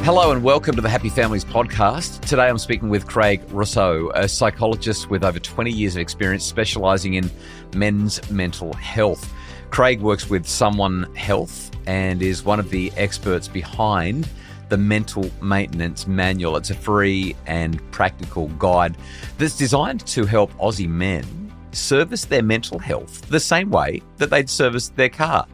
Hello and welcome to the Happy Families podcast. Today I'm speaking with Craig Russouw, a psychologist with over 20 years of experience specialising in men's mental health. Craig works with Someone Health and is one of the experts behind the Mental Maintenance Manual. It's a free and practical guide that's designed to help Aussie men service their mental health the same way that they'd service their car.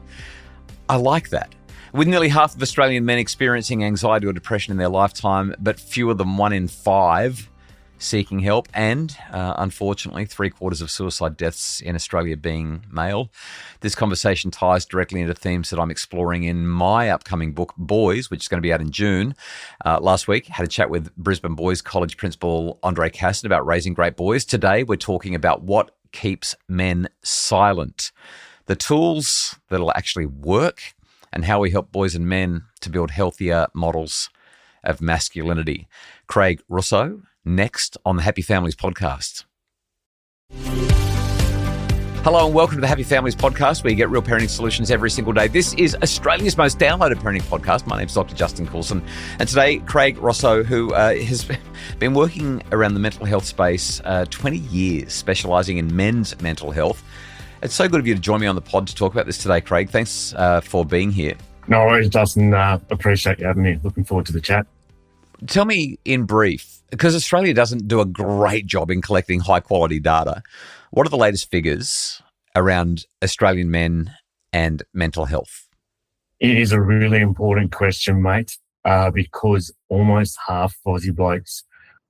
I like that. With nearly half of Australian men experiencing anxiety or depression in their lifetime, but fewer than 1 in 5 seeking help, and unfortunately, 3/4 of suicide deaths in Australia being male. This conversation ties directly into themes that I'm exploring in my upcoming book, Boys, which is going to be out in June. Last week, had a chat with Brisbane Boys College Principal Andre Casson about raising great boys. Today, we're talking about what keeps men silent, the tools that'll actually work, and how we help boys and men to build healthier models of masculinity. Craig Russouw, next on the Happy Families podcast. Hello and welcome to the Happy Families podcast, where you get real parenting solutions every single day. This is Australia's most downloaded parenting podcast. My name's Dr. Justin Coulson. And today, Craig Russouw, who has been working around the mental health space 20 years, specialising in men's mental health. It's so good of you to join me on the pod to talk about this today, Craig. Thanks for being here. No worries, Justin. Appreciate you having me. Looking forward to the chat. Tell me in brief, because Australia doesn't do a great job in collecting high-quality data, what are the latest figures around Australian men and mental health? It is a really important question, mate, because almost half of Aussie blokes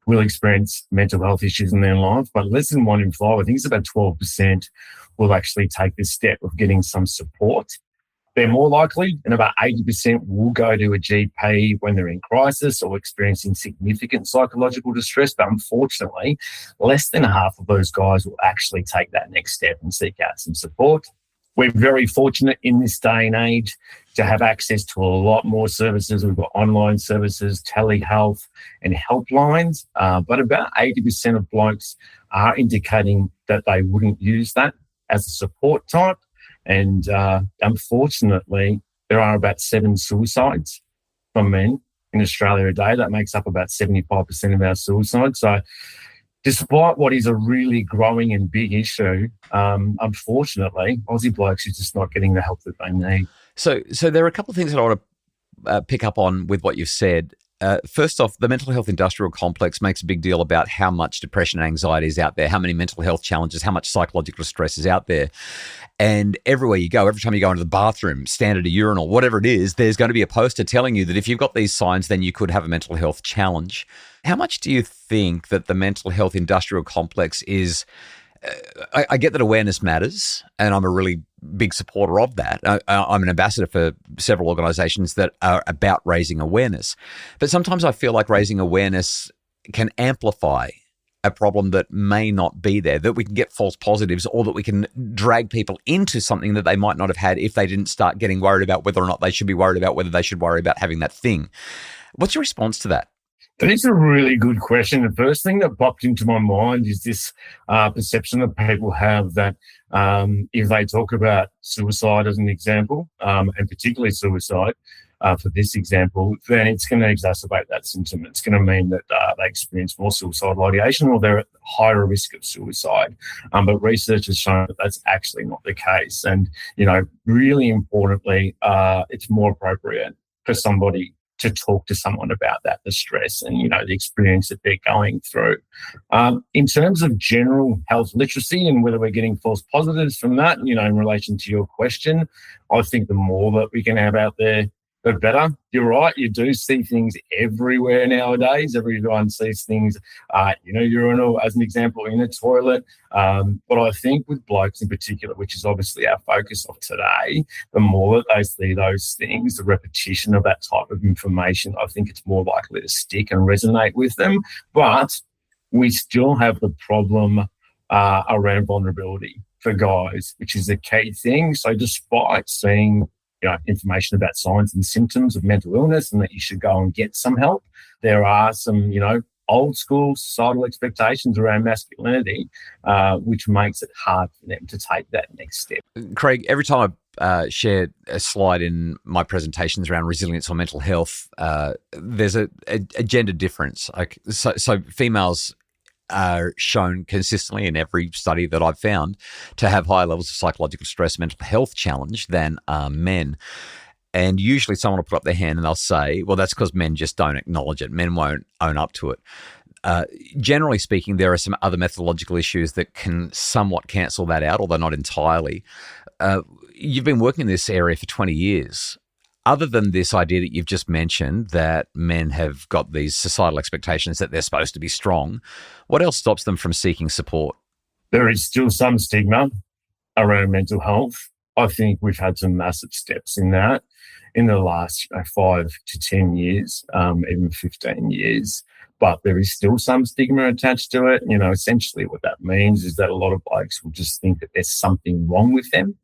will experience mental health issues in their life, but less than 1 in 5, I think it's about 12%, will actually take this step of getting some support. They're more likely, and about 80% will go to a GP when they're in crisis or experiencing significant psychological distress. But unfortunately, less than half of those guys will actually take that next step and seek out some support. We're very fortunate in this day and age to have access to a lot more services. We've got online services, telehealth and helplines, but about 80% of blokes are indicating that they wouldn't use that as a support type. And unfortunately, there are about 7 suicides from men in Australia a day. That makes up about 75% of our suicides. So despite what is a really growing and big issue, unfortunately, Aussie blokes are just not getting the help that they need. So there are a couple of things that I want to pick up on with what you've said. First off, the mental health industrial complex makes a big deal about how much depression and anxiety is out there, how many mental health challenges, how much psychological stress is out there. And everywhere you go, every time you go into the bathroom, stand at a urinal, whatever it is, there's going to be a poster telling you that if you've got these signs, then you could have a mental health challenge. How much do you think that the mental health industrial complex is... I get that awareness matters, and I'm a really big supporter of that. I'm an ambassador for several organisations that are about raising awareness. But sometimes I feel like raising awareness can amplify a problem that may not be there, that we can get false positives, or that we can drag people into something that they might not have had if they didn't start getting worried about whether or not they should be worried about whether they should worry about having that thing. What's your response to that? That is a really good question. The first thing that popped into my mind is this perception that people have that if they talk about suicide as an example, and particularly suicide for this example, then it's going to exacerbate that symptom. It's going to mean that they experience more suicidal ideation, or they're at higher risk of suicide. But research has shown that that's actually not the case. And, really importantly, it's more appropriate for somebody to talk to someone about that, the stress and, the experience that they're going through. In terms of general health literacy and whether we're getting false positives from that, in relation to your question, I think the more that we can have out there, the better. You're right. You do see things everywhere nowadays. Everyone sees things, urinal as an example, in a toilet. But I think with blokes in particular, which is obviously our focus of today, the more that they see those things, the repetition of that type of information, I think it's more likely to stick and resonate with them. But we still have the problem around vulnerability for guys, which is a key thing. So despite seeing information about signs and symptoms of mental illness and that you should go and get some help, there are some, old school societal expectations around masculinity, which makes it hard for them to take that next step. Craig, every time I share a slide in my presentations around resilience or mental health, there's a gender difference. So females are shown consistently in every study that I've found to have higher levels of psychological stress, mental health challenge than men. And usually someone will put up their hand and they'll say, well, that's because men just don't acknowledge it. Men won't own up to it. Generally speaking, there are some other methodological issues that can somewhat cancel that out, although not entirely. You've been working in this area for 20 years. Other than this idea that you've just mentioned, that men have got these societal expectations that they're supposed to be strong, what else stops them from seeking support? There is still some stigma around mental health. I think we've had some massive steps in that in the last 5 to 10 years, even 15 years. But there is still some stigma attached to it. Essentially what that means is that a lot of blokes will just think that there's something wrong with them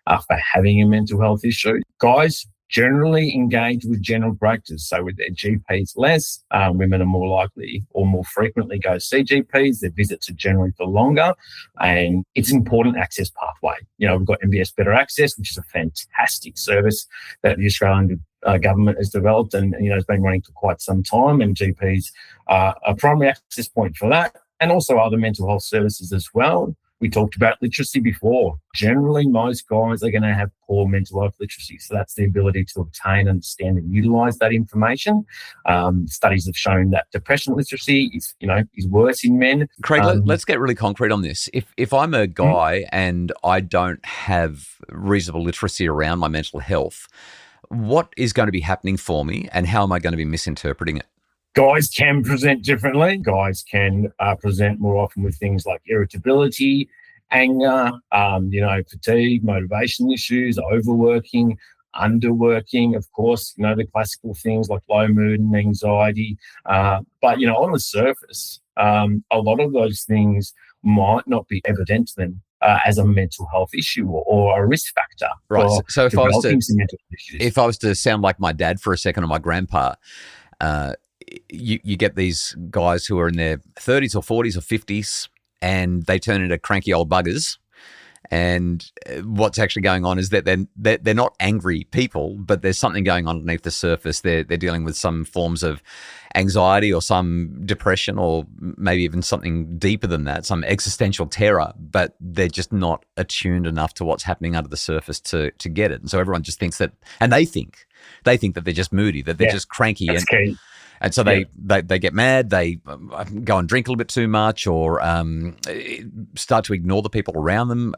for having a mental health issue. Guys generally engage with general practice, so with their GPs less. Women are more likely or more frequently go see GPs. Their visits are generally for longer, and it's an important access pathway. We've got MBS Better Access, which is a fantastic service that the Australian government has developed and has been running for quite some time, and GPs are a primary access point for that, and also other mental health services as well. We talked about literacy before. Generally, most guys are going to have poor mental health literacy. So that's the ability to obtain, understand, and utilise that information. Studies have shown that depression literacy is worse in men. Craig, let's get really concrete on this. If I'm a guy and I don't have reasonable literacy around my mental health, what is going to be happening for me, and how am I going to be misinterpreting it? Guys can present differently. Guys can present more often with things like irritability, anger, fatigue, motivation issues, overworking, underworking, of course, the classical things like low mood and anxiety. But on the surface, a lot of those things might not be evident to them as a mental health issue or a risk factor. Right. So if I was to sound like my dad for a second, or my grandpa, you get these guys who are in their 30s or 40s or 50s, and they turn into cranky old buggers. And what's actually going on is that they're not angry people, but there's something going on underneath the surface. They're dealing with some forms of anxiety or some depression, or maybe even something deeper than that, some existential terror, but they're just not attuned enough to what's happening under the surface to get it. And so everyone just thinks that, and they think that they're just moody, that they're just cranky. That's key. And so they get mad, they go and drink a little bit too much, or start to ignore the people around them.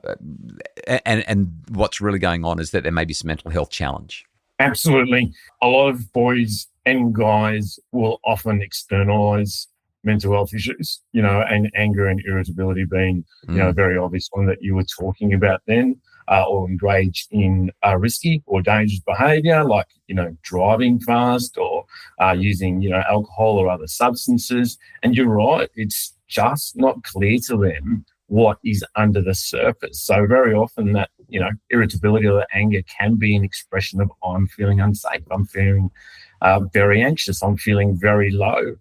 And what's really going on is that there may be some mental health challenge. Absolutely. A lot of boys and guys will often externalise mental health issues, and anger and irritability being, a very obvious one that you were talking about then. Or engaged in risky or dangerous behaviour, like, driving fast or using, alcohol or other substances. And you're right, it's just not clear to them what is under the surface. So very often that, irritability or anger can be an expression of, I'm feeling unsafe, I'm feeling very anxious, I'm feeling very low.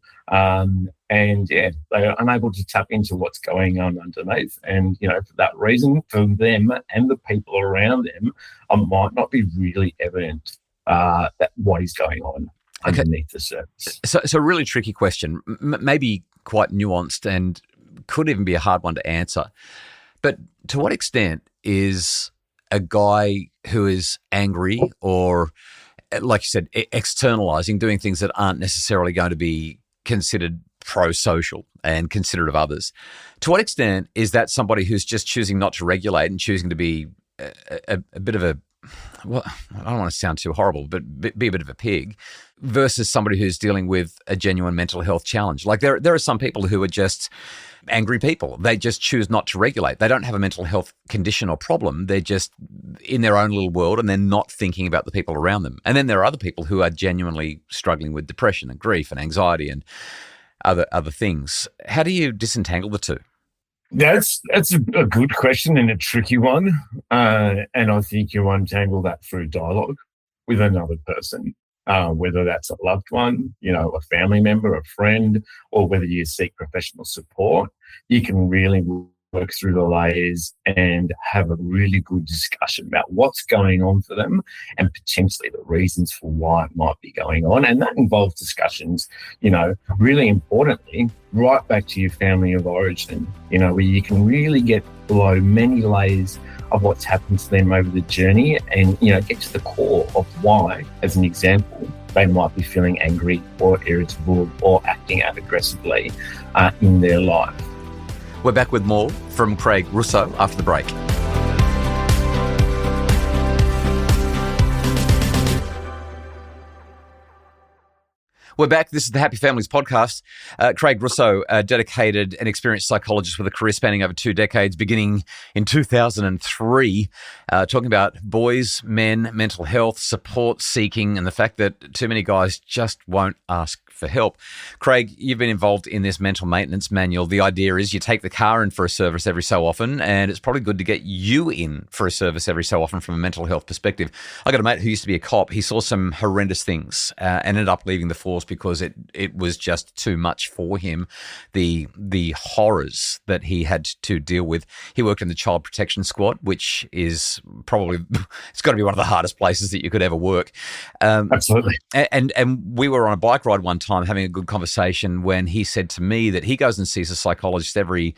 And they are unable to tap into what's going on underneath. And, for that reason, for them and the people around them, it might not be really evident that what is going on underneath the surface. So a really tricky question, maybe quite nuanced, and could even be a hard one to answer. But to what extent is a guy who is angry or, like you said, externalizing, doing things that aren't necessarily going to be considered pro-social and considerate of others, to what extent is that somebody who's just choosing not to regulate and choosing to be a bit of a, well, I don't want to sound too horrible, but be a bit of a pig, versus somebody who's dealing with a genuine mental health challenge? Like there are some people who are just angry people. They just choose not to regulate. They don't have a mental health condition or problem. They're just in their own little world, and they're not thinking about the people around them. And then there are other people who are genuinely struggling with depression and grief and anxiety and other things. How do you disentangle the two? That's a good question and a tricky one. And I think you untangle that through dialogue with another person. whether that's a loved one, a family member, a friend, or whether you seek professional support. You can really work through the layers and have a really good discussion about what's going on for them and potentially the reasons for why it might be going on. And that involves discussions, really importantly, right back to your family of origin, where you can really get below many layers of what's happened to them over the journey and, get to the core of why, as an example, they might be feeling angry or irritable or acting out aggressively in their life. We're back with more from Craig Russouw after the break. We're back. This is the Happy Families podcast. Craig Russouw, a dedicated and experienced psychologist with a career spanning over 2 decades, beginning in 2003, talking about boys, men, mental health, support seeking, and the fact that too many guys just won't ask for help. Craig, you've been involved in this mental maintenance manual. The idea is you take the car in for a service every so often, and it's probably good to get you in for a service every so often from a mental health perspective. I got a mate who used to be a cop. He saw some horrendous things and ended up leaving the force because it was just too much for him, the horrors that he had to deal with. He worked in the Child Protection Squad, which is probably, it's got to be one of the hardest places that you could ever work. Absolutely. And we were on a bike ride one time having a good conversation when he said to me that he goes and sees a psychologist every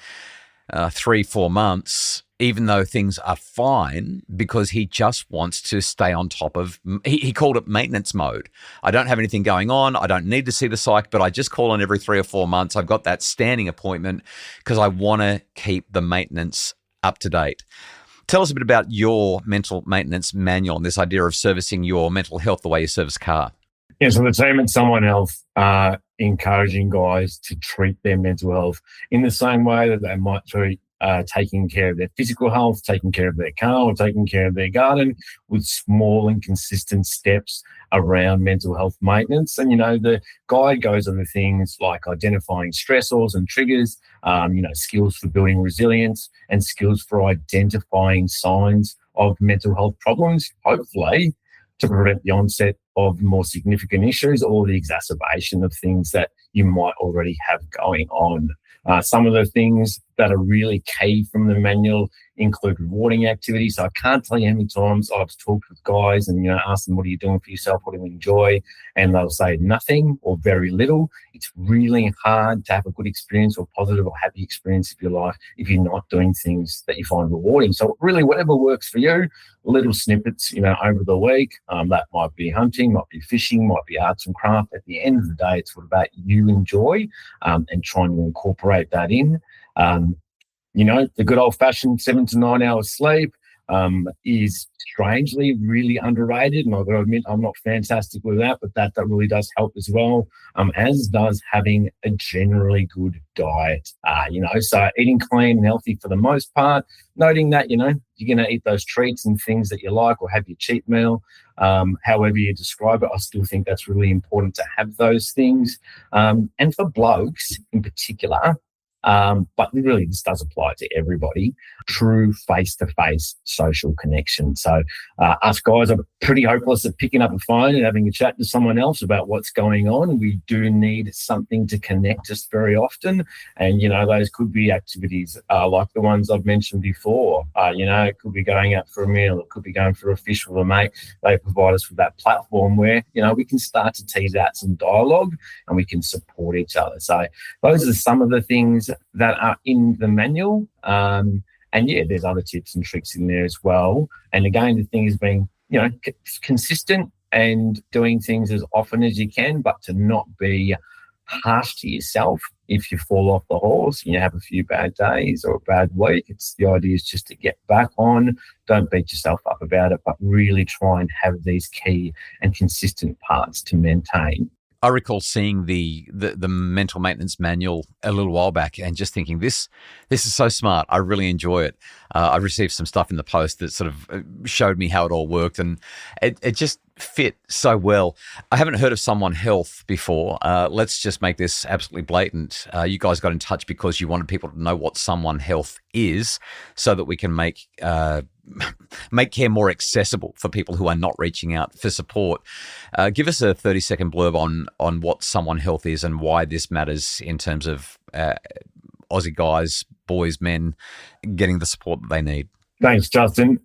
3-4 months, even though things are fine, because he just wants to stay on top of, he called it maintenance mode. I don't have anything going on. I don't need to see the psych, but I just call on every 3 or 4 months. I've got that standing appointment because I want to keep the maintenance up to date. Tell us a bit about your mental maintenance manual and this idea of servicing your mental health the way you service a car. Yeah, so the team at Someone Health are encouraging guys to treat their mental health in the same way that they might treat taking care of their physical health, taking care of their car, or taking care of their garden, with small and consistent steps around mental health maintenance. And, the guide goes over things like identifying stressors and triggers, skills for building resilience and skills for identifying signs of mental health problems, hopefully to prevent the onset of more significant issues or the exacerbation of things that you might already have going on. Some of the things that are really key from the manual include rewarding activities. So I can't tell you how many times I've talked with guys and, asked them, what are you doing for yourself? What do you enjoy? And they'll say nothing or very little. It's really hard to have a good experience or positive or happy experience of your life if you're not doing things that you find rewarding. So really, whatever works for you, little snippets, over the week, that might be hunting, might be fishing, might be arts and craft. At the end of the day, it's what about you enjoy and trying to incorporate that in. The good old-fashioned 7 to 9 hours sleep is strangely really underrated. And I've got to admit, I'm not fantastic with that, but that really does help as well, as does having a generally good diet. So eating clean and healthy for the most part, noting that, you're going to eat those treats and things that you like or have your cheat meal. However you describe it, I still think that's really important to have those things. And for blokes in particular, but really this does apply to everybody, true face-to-face social connection. So us guys are pretty hopeless at picking up a phone and having a chat to someone else about what's going on. We do need something to connect us very often. And, those could be activities like the ones I've mentioned before. It could be going out for a meal. It could be going for a fish with a mate. They provide us with that platform where, we can start to tease out some dialogue and we can support each other. So those are some of the things that are in the manual. And there's other tips and tricks in there as well. And again, the thing is being, consistent and doing things as often as you can, but to not be harsh to yourself if you fall off the horse and you have a few bad days or a bad week. The idea is just to get back on. Don't beat yourself up about it, but really try and have these key and consistent parts to maintain. I recall seeing the mental maintenance manual a little while back and just thinking, this is so smart. I really enjoy it. I received some stuff in the post that sort of showed me how it all worked, and it just fit so well. I haven't heard of Someone Health before. Let's just make this absolutely blatant. You guys got in touch because you wanted people to know what Someone Health is so that we can make make care more accessible for people who are not reaching out for support. Give us a 30-second blurb on what Someone Health is and why this matters in terms of Aussie guys, boys, men getting the support that they need. Thanks, Justin.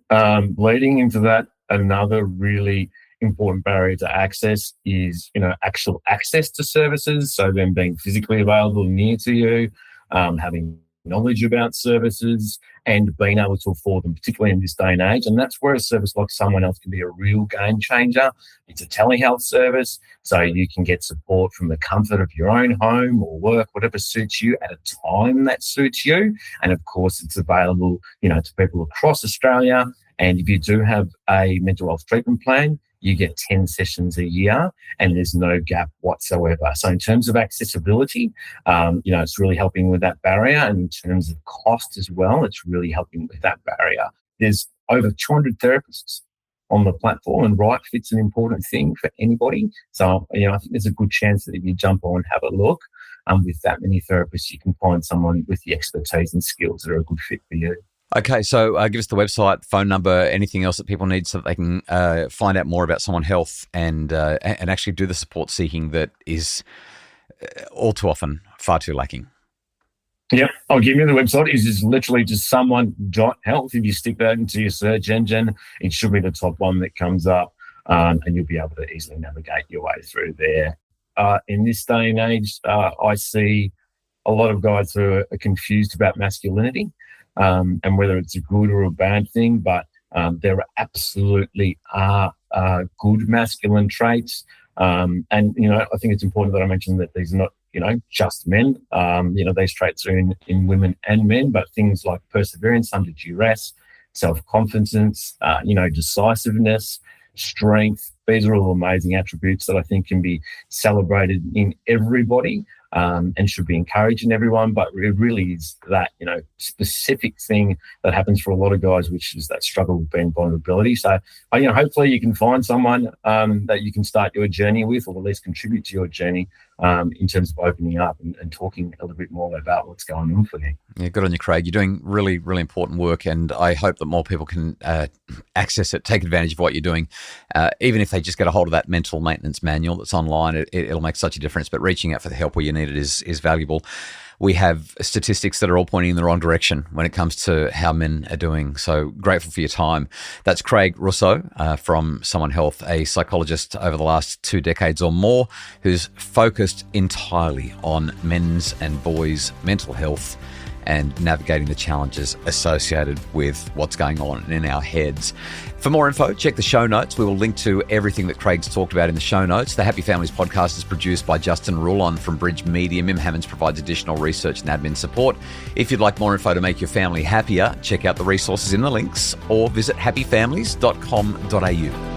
Leading into that, another really important barrier to access is, actual access to services. So them being physically available near to you, having knowledge about services and being able to afford them, particularly in this day and age. And that's where a service like Someone Else can be a real game changer. It's a telehealth service, so you can get support from the comfort of your own home or work, whatever suits you at a time that suits you. And of course, it's available, to people across Australia. And if you do have a mental health treatment plan, you get 10 sessions a year and there's no gap whatsoever. So in terms of accessibility, it's really helping with that barrier. And in terms of cost as well, it's really helping with that barrier. There's over 200 therapists on the platform, and right fit's an important thing for anybody. So, I think there's a good chance that if you jump on and have a look, with that many therapists, you can find someone with the expertise and skills that are a good fit for you. Okay, so give us the website, phone number, anything else that people need so that they can find out more about Someone Health and actually do the support seeking that is all too often far too lacking. Yeah, I'll give you the website. It's just literally just someone.health. If you stick that into your search engine, it should be the top one that comes up, and you'll be able to easily navigate your way through there. In this day and age, I see a lot of guys who are confused about masculinity. And whether it's a good or a bad thing, but there absolutely are good masculine traits. And, I think it's important that I mention that these are not, just men. These traits are in women and men, but things like perseverance under duress, self-confidence, decisiveness, strength. These are all amazing attributes that I think can be celebrated in everybody. And should be encouraged in everyone, but it really is that, specific thing that happens for a lot of guys, which is that struggle with being vulnerability. So, hopefully you can find someone that you can start your journey with, or at least contribute to your journey in terms of opening up and talking a little bit more about what's going on for you. Yeah, good on you, Craig. You're doing really, really important work, and I hope that more people can access it, take advantage of what you're doing. Even if they just get a hold of that mental maintenance manual that's online, it'll make such a difference. But reaching out for the help where you need it is valuable. We have statistics that are all pointing in the wrong direction when it comes to how men are doing. So grateful for your time. That's Craig Russouw from Someone Health, a psychologist over the last 2 decades or more, who's focused entirely on men's and boys' mental health and navigating the challenges associated with what's going on in our heads. For more info, check the show notes. We will link to everything that Craig's talked about in the show notes. The Happy Families podcast is produced by Justin Rulon from Bridge Media. Mim Hammonds provides additional research and admin support. If you'd like more info to make your family happier, check out the resources in the links or visit happyfamilies.com.au.